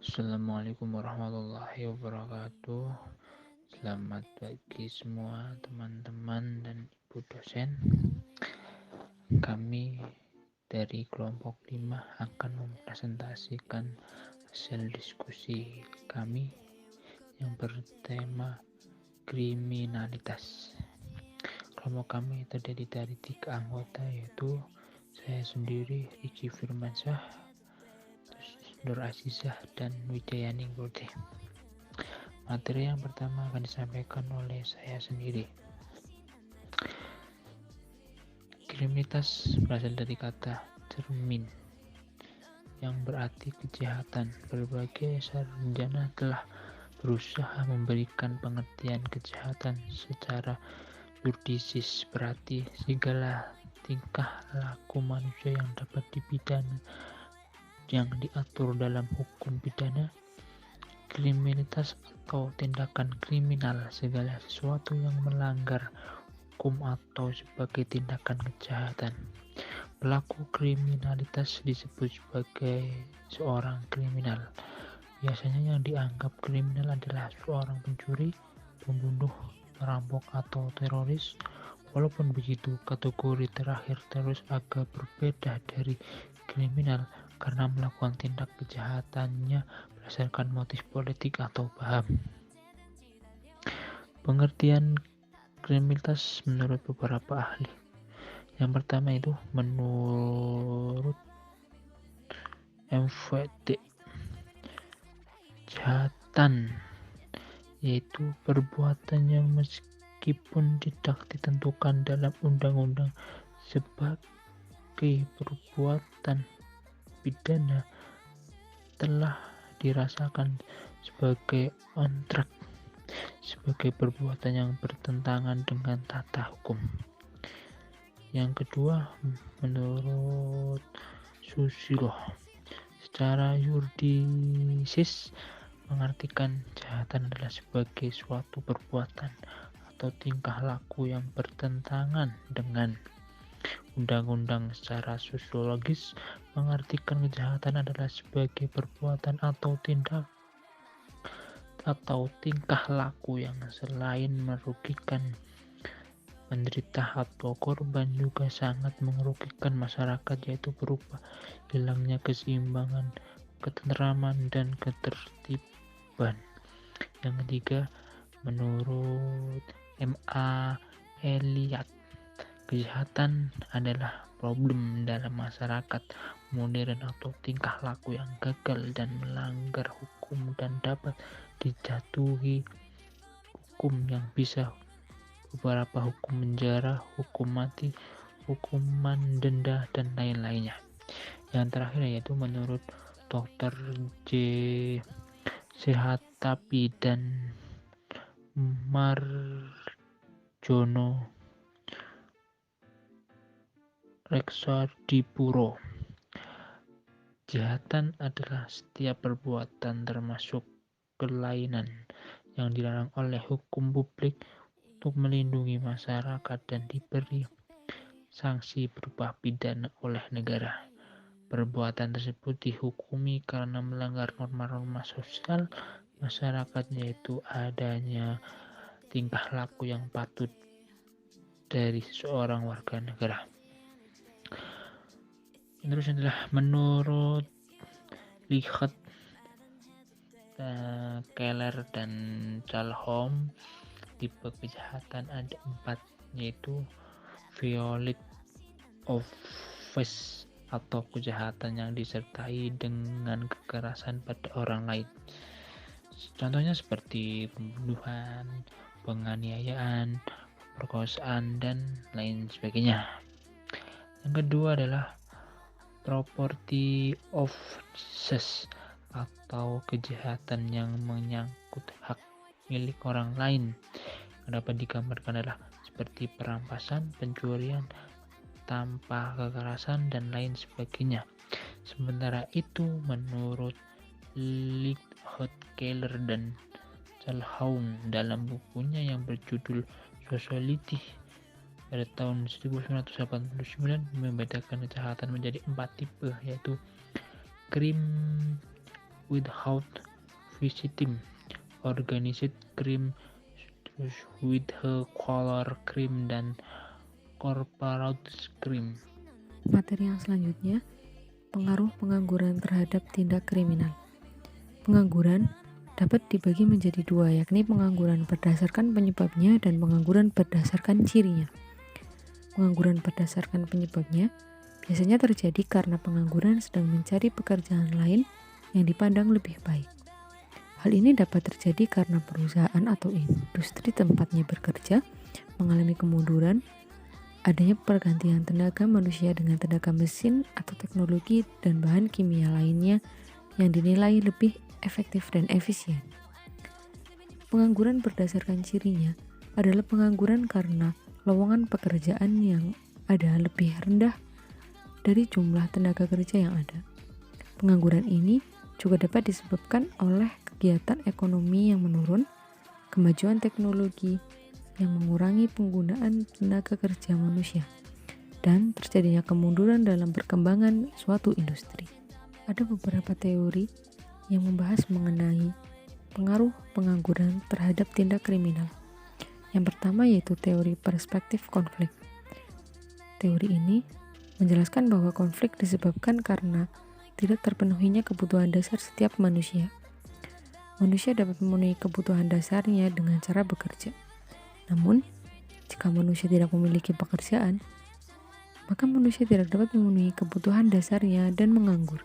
Assalamualaikum warahmatullahi wabarakatuh. Selamat pagi semua teman-teman dan ibu dosen. Kami dari kelompok 5 akan mempresentasikan hasil diskusi kami yang bertema kriminalitas. Kelompok kami terdiri dari 3 anggota, yaitu saya sendiri, Riki Firmansyah, Nur Azizah, dan Widayani Gurde. Materi yang pertama akan disampaikan oleh saya sendiri. Kriminalitas berasal dari kata cermin yang berarti kejahatan. Berbagai sarjana telah berusaha memberikan pengertian kejahatan secara yuridis, berarti segala tingkah laku manusia yang dapat dipidana yang diatur dalam hukum pidana. Kriminalitas atau tindakan kriminal, segala sesuatu yang melanggar hukum atau sebagai tindakan kejahatan. Pelaku kriminalitas disebut sebagai seorang kriminal. Biasanya yang dianggap kriminal adalah seorang pencuri, pembunuh, perampok, atau teroris. Walaupun begitu, kategori terakhir teroris agak berbeda dari kriminal karena melakukan tindak kejahatannya berdasarkan motif politik atau paham. Pengertian kriminalitas menurut beberapa ahli. Yang pertama itu menurut MVD, kejahatan yaitu perbuatan yang meskipun tidak ditentukan dalam undang-undang sebagai perbuatan pidana telah dirasakan sebagai on-track, sebagai perbuatan yang bertentangan dengan tata hukum. Yang kedua, menurut Susilo, secara yuridis mengartikan kejahatan adalah sebagai suatu perbuatan atau tingkah laku yang bertentangan dengan undang-undang. Secara sosiologis mengartikan kejahatan adalah sebagai perbuatan atau tingkah laku yang selain merugikan penderita atau korban juga sangat merugikan masyarakat, yaitu berupa hilangnya keseimbangan, ketentraman, dan ketertiban. Yang ketiga, menurut M.A. Eliot, kejahatan adalah problem dalam masyarakat modern atau tingkah laku yang gagal dan melanggar hukum dan dapat dijatuhi hukum yang bisa beberapa hukum penjara, hukum mati, hukuman denda, dan lain-lainnya. Yang terakhir yaitu menurut Dr. J. Sehatapi dan Marjono Reksodipuro, kejahatan adalah setiap perbuatan termasuk kelainan yang dilarang oleh hukum publik untuk melindungi masyarakat dan diberi sanksi berupa pidana oleh negara. Perbuatan tersebut dihukumi karena melanggar norma-norma sosial masyarakat, yaitu adanya tingkah laku yang patut dari seorang warga negara. Terus adalah menurut Lihat, Keller, dan Calhoun, tipe kejahatan ada 4, yaitu violate offense atau kejahatan yang disertai dengan kekerasan pada orang lain. Contohnya seperti pembunuhan, penganiayaan, perkosaan, dan lain sebagainya. Yang kedua adalah property offenses atau kejahatan yang menyangkut hak milik orang lain. Dapat digambarkan adalah seperti perampasan, pencurian tanpa kekerasan, dan lain sebagainya. Sementara itu, menurut Lihat, Keller, dan Calhoun dalam bukunya yang berjudul Society pada tahun 1989 membedakan kejahatan menjadi 4 tipe, yaitu crime without visiting. Organized crime with color crime dan corporate crime. Materi yang selanjutnya, pengaruh pengangguran terhadap tindak kriminal. Pengangguran dapat dibagi menjadi dua, yakni pengangguran berdasarkan penyebabnya dan pengangguran berdasarkan cirinya. Pengangguran berdasarkan penyebabnya biasanya terjadi karena pengangguran sedang mencari pekerjaan lain yang dipandang lebih baik. Hal ini dapat terjadi karena perusahaan atau industri tempatnya bekerja mengalami kemunduran, adanya pergantian tenaga manusia dengan tenaga mesin atau teknologi dan bahan kimia lainnya yang dinilai lebih efektif dan efisien. Pengangguran berdasarkan cirinya adalah pengangguran karena lowongan pekerjaan yang ada lebih rendah dari jumlah tenaga kerja yang ada. Pengangguran ini juga dapat disebabkan oleh kegiatan ekonomi yang menurun, kemajuan teknologi yang mengurangi penggunaan tenaga kerja manusia, dan terjadinya kemunduran dalam perkembangan suatu industri. Ada beberapa teori yang membahas mengenai pengaruh pengangguran terhadap tindak kriminal. Yang pertama yaitu teori perspektif konflik. Teori ini menjelaskan bahwa konflik disebabkan karena tidak terpenuhinya kebutuhan dasar setiap manusia. Manusia dapat memenuhi kebutuhan dasarnya dengan cara bekerja. Namun, jika manusia tidak memiliki pekerjaan, maka manusia tidak dapat memenuhi kebutuhan dasarnya dan menganggur.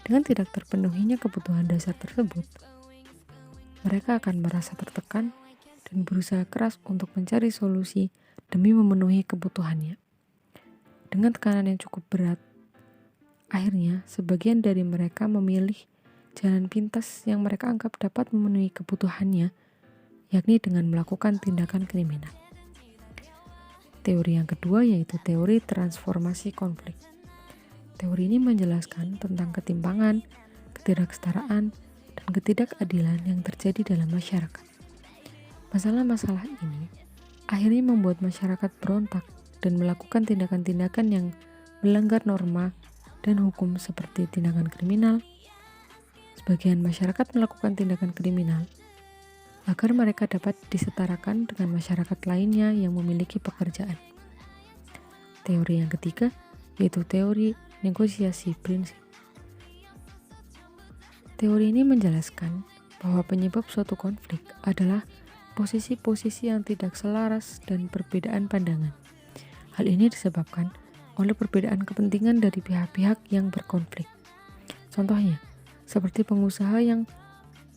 Dengan tidak terpenuhinya kebutuhan dasar tersebut, mereka akan merasa tertekan dan berusaha keras untuk mencari solusi demi memenuhi kebutuhannya. Dengan tekanan yang cukup berat, akhirnya sebagian dari mereka memilih jalan pintas yang mereka anggap dapat memenuhi kebutuhannya, yakni dengan melakukan tindakan kriminal. Teori yang kedua yaitu teori transformasi konflik. Teori ini menjelaskan tentang ketimpangan, ketidaksetaraan, dan ketidakadilan yang terjadi dalam masyarakat. Masalah-masalah ini akhirnya membuat masyarakat berontak dan melakukan tindakan-tindakan yang melanggar norma dan hukum seperti tindakan kriminal. Sebagian masyarakat melakukan tindakan kriminal agar mereka dapat disetarakan dengan masyarakat lainnya yang memiliki pekerjaan. Teori yang ketiga yaitu teori negosiasi prinsip. Teori ini menjelaskan bahwa penyebab suatu konflik adalah posisi-posisi yang tidak selaras dan perbedaan pandangan. Hal ini disebabkan oleh perbedaan kepentingan dari pihak-pihak yang berkonflik. Contohnya, seperti pengusaha yang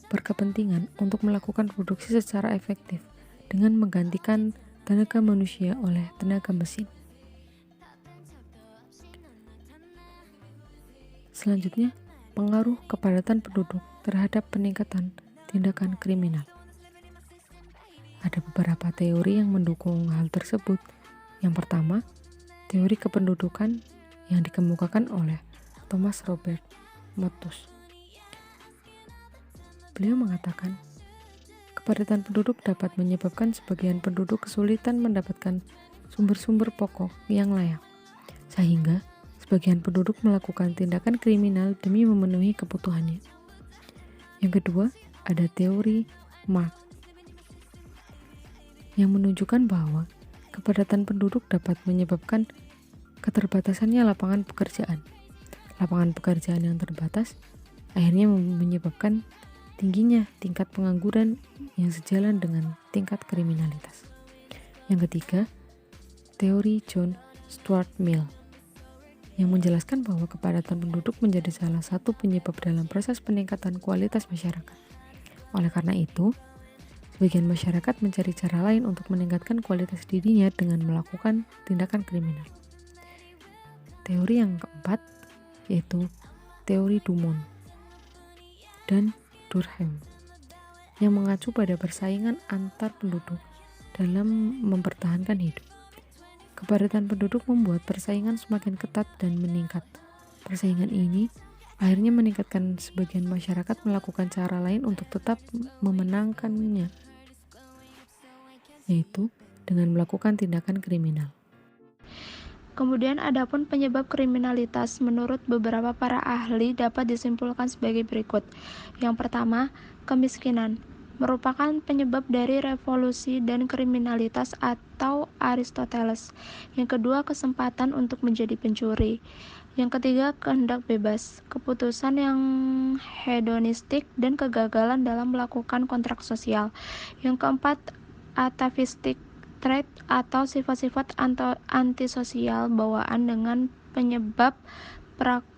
berkepentingan untuk melakukan produksi secara efektif dengan menggantikan tenaga manusia oleh tenaga mesin. Selanjutnya, pengaruh kepadatan penduduk terhadap peningkatan tindakan kriminal. Ada beberapa teori yang mendukung hal tersebut. Yang pertama, teori kependudukan yang dikemukakan oleh Thomas Robert Malthus. Beliau mengatakan, kepadatan penduduk dapat menyebabkan sebagian penduduk kesulitan mendapatkan sumber-sumber pokok yang layak, sehingga sebagian penduduk melakukan tindakan kriminal demi memenuhi kebutuhannya. Yang kedua, ada teori Marx yang menunjukkan bahwa kepadatan penduduk dapat menyebabkan keterbatasannya lapangan pekerjaan. Lapangan pekerjaan yang terbatas akhirnya menyebabkan tingginya tingkat pengangguran yang sejalan dengan tingkat kriminalitas. Yang ketiga, teori John Stuart Mill yang menjelaskan bahwa kepadatan penduduk menjadi salah satu penyebab dalam proses peningkatan kualitas masyarakat. Oleh karena itu, sebagian masyarakat mencari cara lain untuk meningkatkan kualitas dirinya dengan melakukan tindakan kriminal. Teori yang keempat yaitu teori Dumont dan Durkheim yang mengacu pada persaingan antar penduduk dalam mempertahankan hidup. Kepadatan penduduk membuat persaingan semakin ketat dan meningkat. Persaingan ini akhirnya meningkatkan sebagian masyarakat melakukan cara lain untuk tetap memenangkannya, yaitu dengan melakukan tindakan kriminal. Kemudian adapun penyebab kriminalitas menurut beberapa para ahli dapat disimpulkan sebagai berikut. Yang pertama, kemiskinan merupakan penyebab dari revolusi dan kriminalitas atau Aristoteles. Yang kedua, kesempatan untuk menjadi pencuri. Yang ketiga, kehendak bebas, keputusan yang hedonistik dan kegagalan dalam melakukan kontrak sosial. Yang keempat, atavistic trait atau sifat-sifat antisosial bawaan dengan penyebab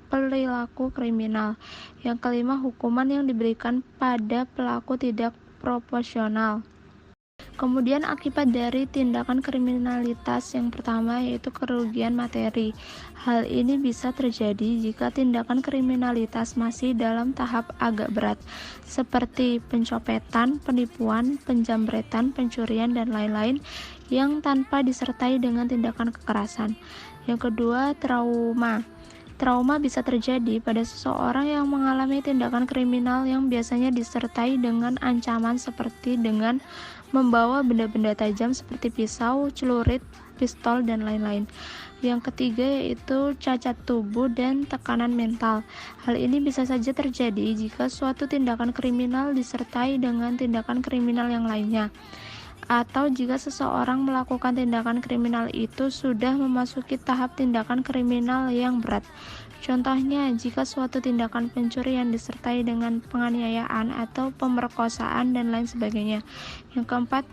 perilaku kriminal. Yang kelima, hukuman yang diberikan pada pelaku tidak proporsional. Kemudian akibat dari tindakan kriminalitas yang pertama yaitu kerugian materi. Hal ini bisa terjadi jika tindakan kriminalitas masih dalam tahap agak berat, seperti pencopetan, penipuan, penjamretan, pencurian, dan lain-lain yang tanpa disertai dengan tindakan kekerasan. Yang kedua, trauma. Trauma bisa terjadi pada seseorang yang mengalami tindakan kriminal yang biasanya disertai dengan ancaman seperti dengan membawa benda-benda tajam seperti pisau, celurit, pistol, dan lain-lain. Yang ketiga yaitu cacat tubuh dan tekanan mental. Hal ini bisa saja terjadi jika suatu tindakan kriminal disertai dengan tindakan kriminal yang lainnya, atau jika seseorang melakukan tindakan kriminal itu sudah memasuki tahap tindakan kriminal yang berat. Contohnya, jika suatu tindakan pencurian disertai dengan penganiayaan atau pemerkosaan dan lain sebagainya. Yang keempat,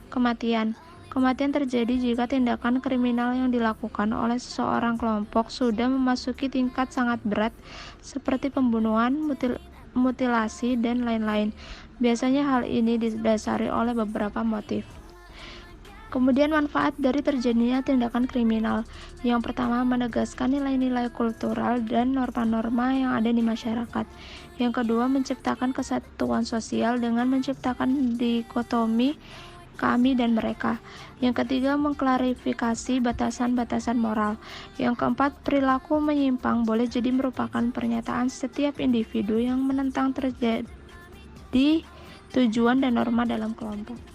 kematian. Kematian terjadi jika tindakan kriminal yang dilakukan oleh seseorang kelompok sudah memasuki tingkat sangat berat, seperti pembunuhan, mutilasi, dan lain-lain. Biasanya hal ini didasari oleh beberapa motif. Kemudian manfaat dari terjadinya tindakan kriminal. Yang pertama, menegaskan nilai-nilai kultural dan norma-norma yang ada di masyarakat. Yang kedua, menciptakan kesatuan sosial dengan menciptakan dikotomi kami dan mereka. Yang ketiga, mengklarifikasi batasan-batasan moral. Yang keempat, perilaku menyimpang boleh jadi merupakan pernyataan setiap individu yang menentang terjadi tujuan dan norma dalam kelompok.